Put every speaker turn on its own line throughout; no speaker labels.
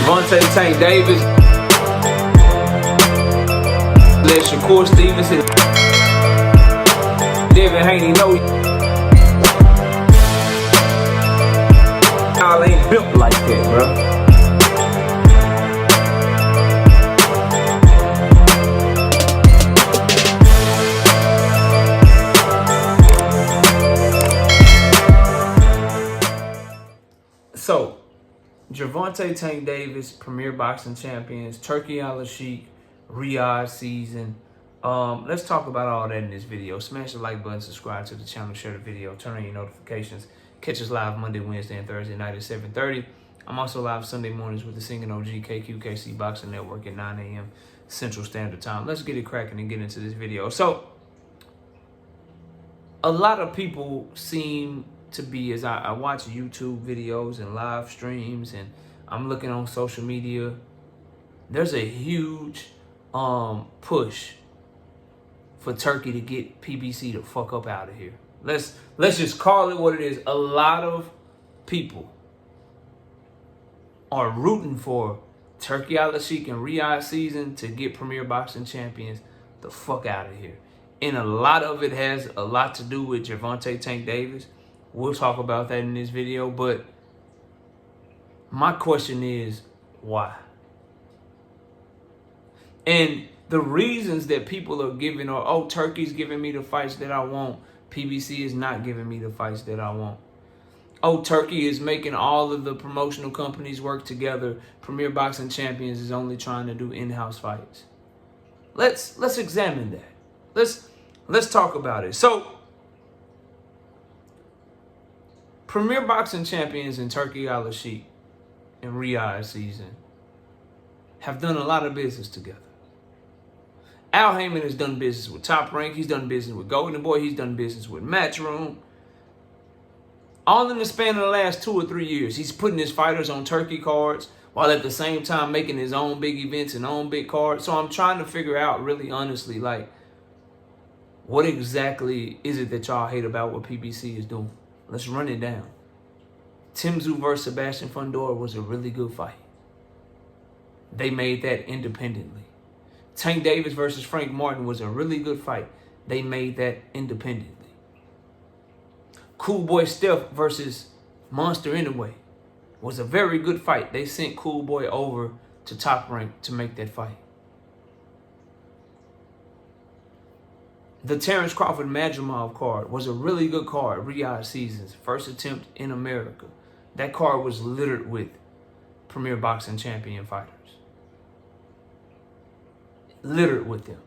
Gervonta Tank Davis. Let Shakur Stevenson. Devin Haney know y'all ain't built like that, bro. So, Gervonta Tank Davis, Premier Boxing Champions, Turki Al-Sheikh, Riyadh season. Let's talk about all that in this video. Smash the like button, subscribe to the channel, share the video, turn on your notifications. Catch us live Monday, Wednesday, and Thursday night at 7:30. I'm also live Sunday mornings with the Singing OG KQKC Boxing Network at 9 a.m. Central Standard Time. Let's get it cracking and get into this video. So, a lot of people seem to be, as I watch YouTube videos and live streams and I'm looking on social media, there's a huge push for Turkey to get PBC the fuck up out of here. Let's just call it what it is. A lot of people are rooting for Turki Al-Sheikh and Riyadh season to get Premier Boxing Champions the fuck out of here. And a lot of it has a lot to do with Gervonta Tank Davis. We'll talk about that in this video, but my question is, why? And the reasons that people are giving are, oh, Turkey's giving me the fights that I want. PBC is not giving me the fights that I want. Oh, Turkey is making all of the promotional companies work together. Premier Boxing Champions is only trying to do in-house fights. Let's examine that. Let's talk about it. So, Premier Boxing Champions and Turki Al-Sheikh and Riyadh season have done a lot of business together. Al Haymon has done business with Top Rank. He's done business with Golden Boy. He's done business with Matchroom. All in the span of the last 2 or 3 years, he's putting his fighters on Turkey cards while at the same time making his own big events and own big cards. So I'm trying to figure out really honestly, like, what exactly is it that y'all hate about what PBC is doing? Let's run it down. Tim Tszyu versus Sebastian Fundora was a really good fight. They made that independently. Tank Davis versus Frank Martin was a really good fight. They made that independently. Cool Boy Steph versus Monster Inoue was a very good fight. They sent Cool Boy over to Top Rank to make that fight. The Terence Crawford Madrimov card was a really good card. Riyadh season's first attempt in America. That card was littered with Premier Boxing Champion fighters. Littered with them.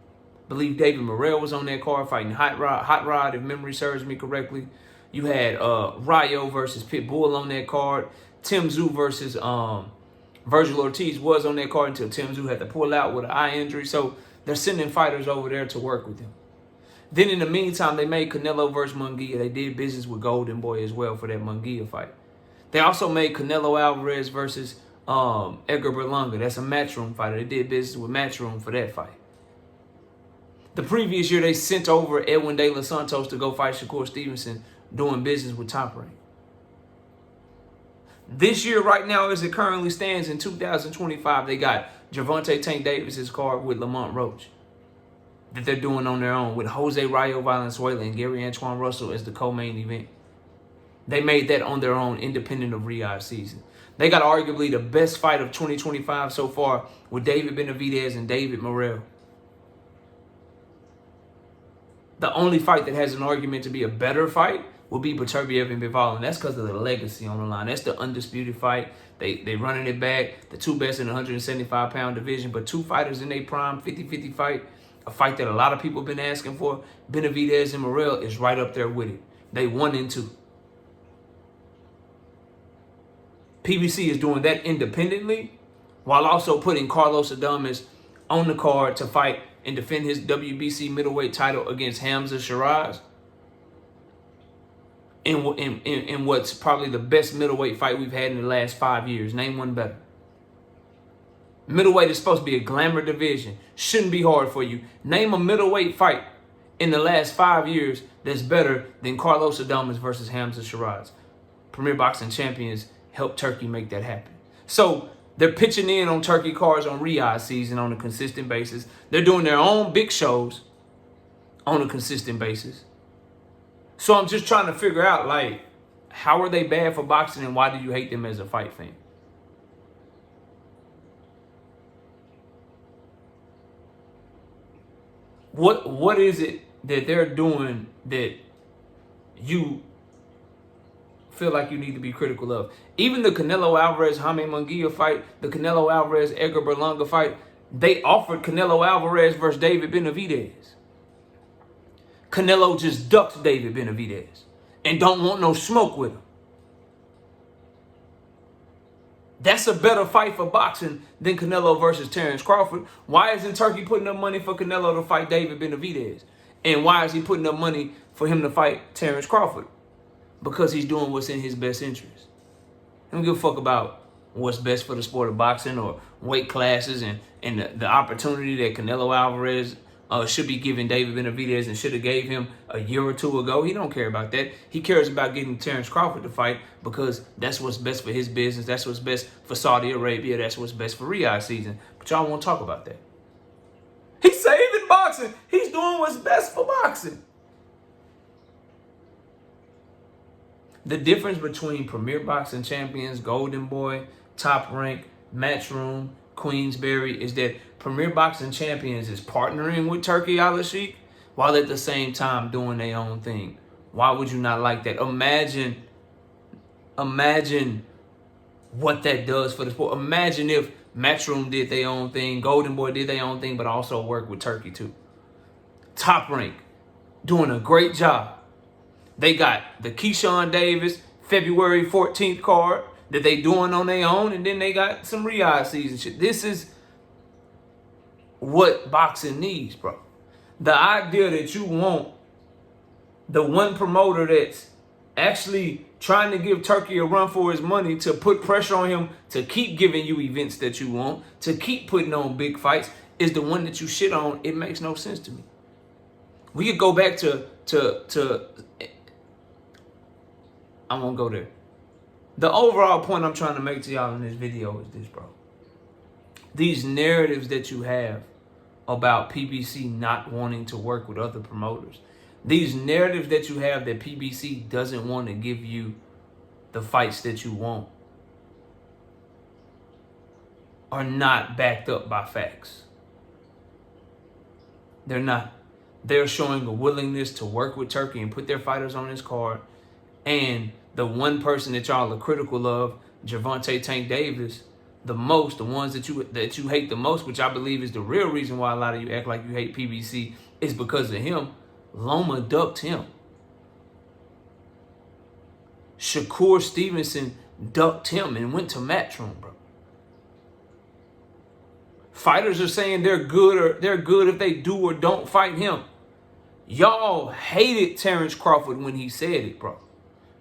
I believe David Morrell was on that card fighting Hot Rod, if memory serves me correctly. You had Rayo versus Pitbull on that card. Tim Tszyu versus Virgil Ortiz was on that card until Tim Tszyu had to pull out with an eye injury. So they're sending fighters over there to work with him. Then in the meantime, they made Canelo versus Munguia. They did business with Golden Boy as well for that Munguia fight. They also made Canelo Alvarez versus Edgar Berlanga. That's a Matchroom fighter. They did business with Matchroom for that fight. The previous year, they sent over Edwin De Los Santos to go fight Shakur Stevenson, doing business with Top Rank. This year, right now, as it currently stands in 2025, they got Gervonta Tank Davis' card with Lamont Roach that they're doing on their own with Jose Rayo Valenzuela and Gary Antoine Russell as the co-main event. They made that on their own, independent of Riyadh season. They got arguably the best fight of 2025 so far with David Bennovitz and David Morrell. The only fight that has an argument to be a better fight will be Beterbiev and Bivol, and that's because of the legacy on the line. That's the undisputed fight. They running it back, the two best in the 175-pound division, but two fighters in their prime, 50-50 fight, a fight that a lot of people have been asking for. Bennovitz and Morrell is right up there with it. They 1 and 2. PBC is doing that independently while also putting Carlos Adames on the card to fight and defend his WBC middleweight title against Hamza Shiraz in what's probably the best middleweight fight we've had in the last 5 years. Name one better. Middleweight is supposed to be a glamour division. Shouldn't be hard for you. Name a middleweight fight in the last 5 years that's better than Carlos Adames versus Hamza Shiraz. Premier Boxing Champions helped Turkey make that happen. So They're pitching in on Turkey cards on Riyadh season on a consistent basis. They're doing their own big shows on a consistent basis. So I'm just trying to figure out, like, how are they bad for boxing and why do you hate them as a fight fan? What is it that they're doing that you feel like you need to be critical of? Even the Canelo Alvarez Haymon fight, the Canelo Alvarez Edgar Berlanga fight, they offered Canelo Alvarez versus David Benavidez. Canelo just ducked David Benavidez and don't want no smoke with him. That's a better fight for boxing than Canelo versus Terence Crawford. Why isn't Turkey putting up money for Canelo to fight David Benavidez? And why is he putting up money for him to fight Terence Crawford? Because he's doing what's in his best interest. He don't give a fuck about what's best for the sport of boxing or weight classes and the opportunity that Canelo Alvarez should be giving David Benavidez and should have gave him a year or two ago. He don't care about that. He cares about getting Terence Crawford to fight because that's what's best for his business. That's what's best for Saudi Arabia. That's what's best for Riyadh season. But y'all won't talk about that. He's saving boxing. He's doing what's best for boxing. The difference between Premier Boxing Champions, Golden Boy, Top Rank, Matchroom, Queensberry is that Premier Boxing Champions is partnering with Turki Al-Sheikh while at the same time doing their own thing. Why would you not like that? Imagine what that does for the sport. Imagine if Matchroom did their own thing, Golden Boy did their own thing, but also worked with Turki too. Top Rank doing a great job. They got the Keyshawn Davis February 14th card that they doing on their own, and then they got some Riyadh season shit. This is what boxing needs, bro. The idea that you want the one promoter that's actually trying to give Turkey a run for his money to put pressure on him to keep giving you events that you want, to keep putting on big fights, is the one that you shit on. It makes no sense to me. We could go back to I won't go there. The overall point I'm trying to make to y'all in this video is this, bro. These narratives that you have about PBC not wanting to work with other promoters, these narratives that you have that PBC doesn't want to give you the fights that you want, are not backed up by facts. They're not. They're showing a willingness to work with Turkey and put their fighters on this card. And the one person that y'all are critical of, Gervonta Tank Davis, the ones that you hate the most, which I believe is the real reason why a lot of you act like you hate PBC, is because of him. Loma ducked him. Shakur Stevenson ducked him and went to Matchroom, bro. Fighters are saying they're good if they do or don't fight him. Y'all hated Terence Crawford when he said it, bro.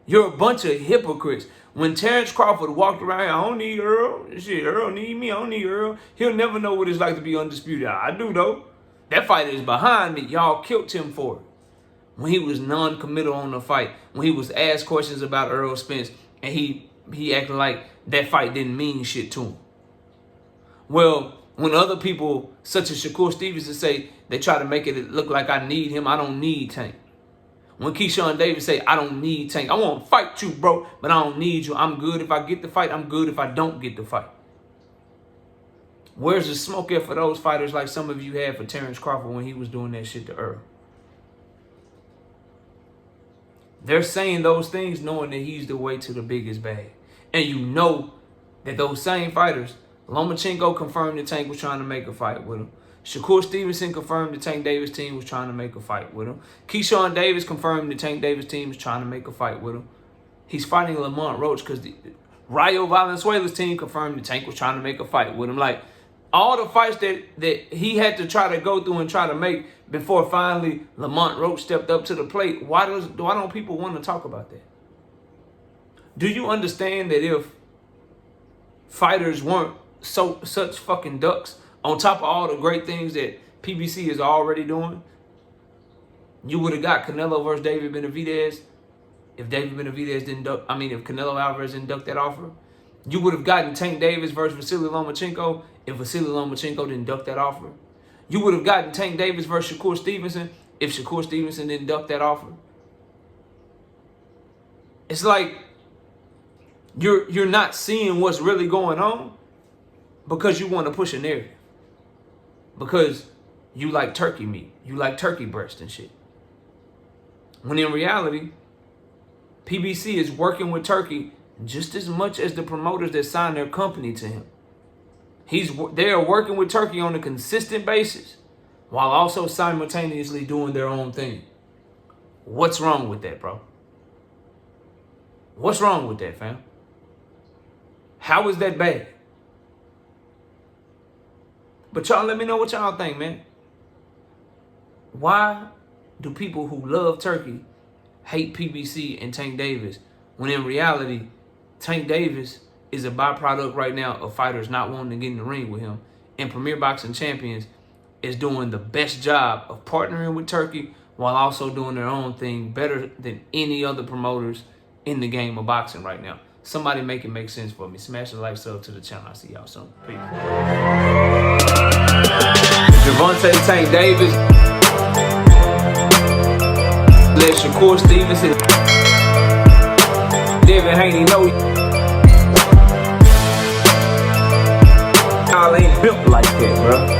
You're a bunch of hypocrites. When Terence Crawford walked around here, I don't need Earl. Shit, Earl need me. I don't need Earl. He'll never know what it's like to be undisputed. I do, though. That fight is behind me. Y'all killed him for it. When he was non-committal on the fight, when he was asked questions about Earl Spence, and he acted like that fight didn't mean shit to him. Well, when other people, such as Shakur Stevenson, say they try to make it look like I need him, I don't need Tank. When Keyshawn Davis say, I don't need Tank. I want to fight you, bro, but I don't need you. I'm good if I get the fight. I'm good if I don't get the fight. Where's the smoke at for those fighters like some of you had for Terence Crawford when he was doing that shit to Earl? They're saying those things knowing that he's the way to the biggest bag. And you know that those same fighters, Lomachenko confirmed that Tank was trying to make a fight with him. Shakur Stevenson confirmed the Tank Davis team was trying to make a fight with him. Keyshawn Davis confirmed the Tank Davis team was trying to make a fight with him. He's fighting Lamont Roach because the Rayo Valenzuela's team confirmed the Tank was trying to make a fight with him. Like, all the fights that he had to try to go through and try to make before finally Lamont Roach stepped up to the plate, why don't people want to talk about that? Do you understand that if fighters weren't such fucking ducks, on top of all the great things that PBC is already doing, you would have got Canelo versus David Benavidez if David Benavidez didn't duck. I mean, if Canelo Alvarez didn't duck that offer, You would have gotten Tank Davis versus Vasily Lomachenko if Vasily Lomachenko didn't duck that offer. You would have gotten Tank Davis versus Shakur Stevenson if Shakur Stevenson didn't duck that offer. It's like you're not seeing what's really going on because you want to push a narrative. Because you like turkey meat. You like turkey breast and shit. When in reality, PBC is working with Turkey just as much as the promoters that sign their company to him. They are working with Turkey on a consistent basis while also simultaneously doing their own thing. What's wrong with that, bro? What's wrong with that, fam? How is that bad? But y'all let me know what y'all think, man. Why do people who love Turkey hate PBC and Tank Davis when in reality, Tank Davis is a byproduct right now of fighters not wanting to get in the ring with him, and Premier Boxing Champions is doing the best job of partnering with Turkey while also doing their own thing better than any other promoters in the game of boxing right now. Somebody make it make sense for me. Smash the like, sub to the channel. I'll see y'all soon. Peace. Gervonta Tank Davis. Let Shakur Stevenson. Devin Haney know y'all ain't built like that, bro.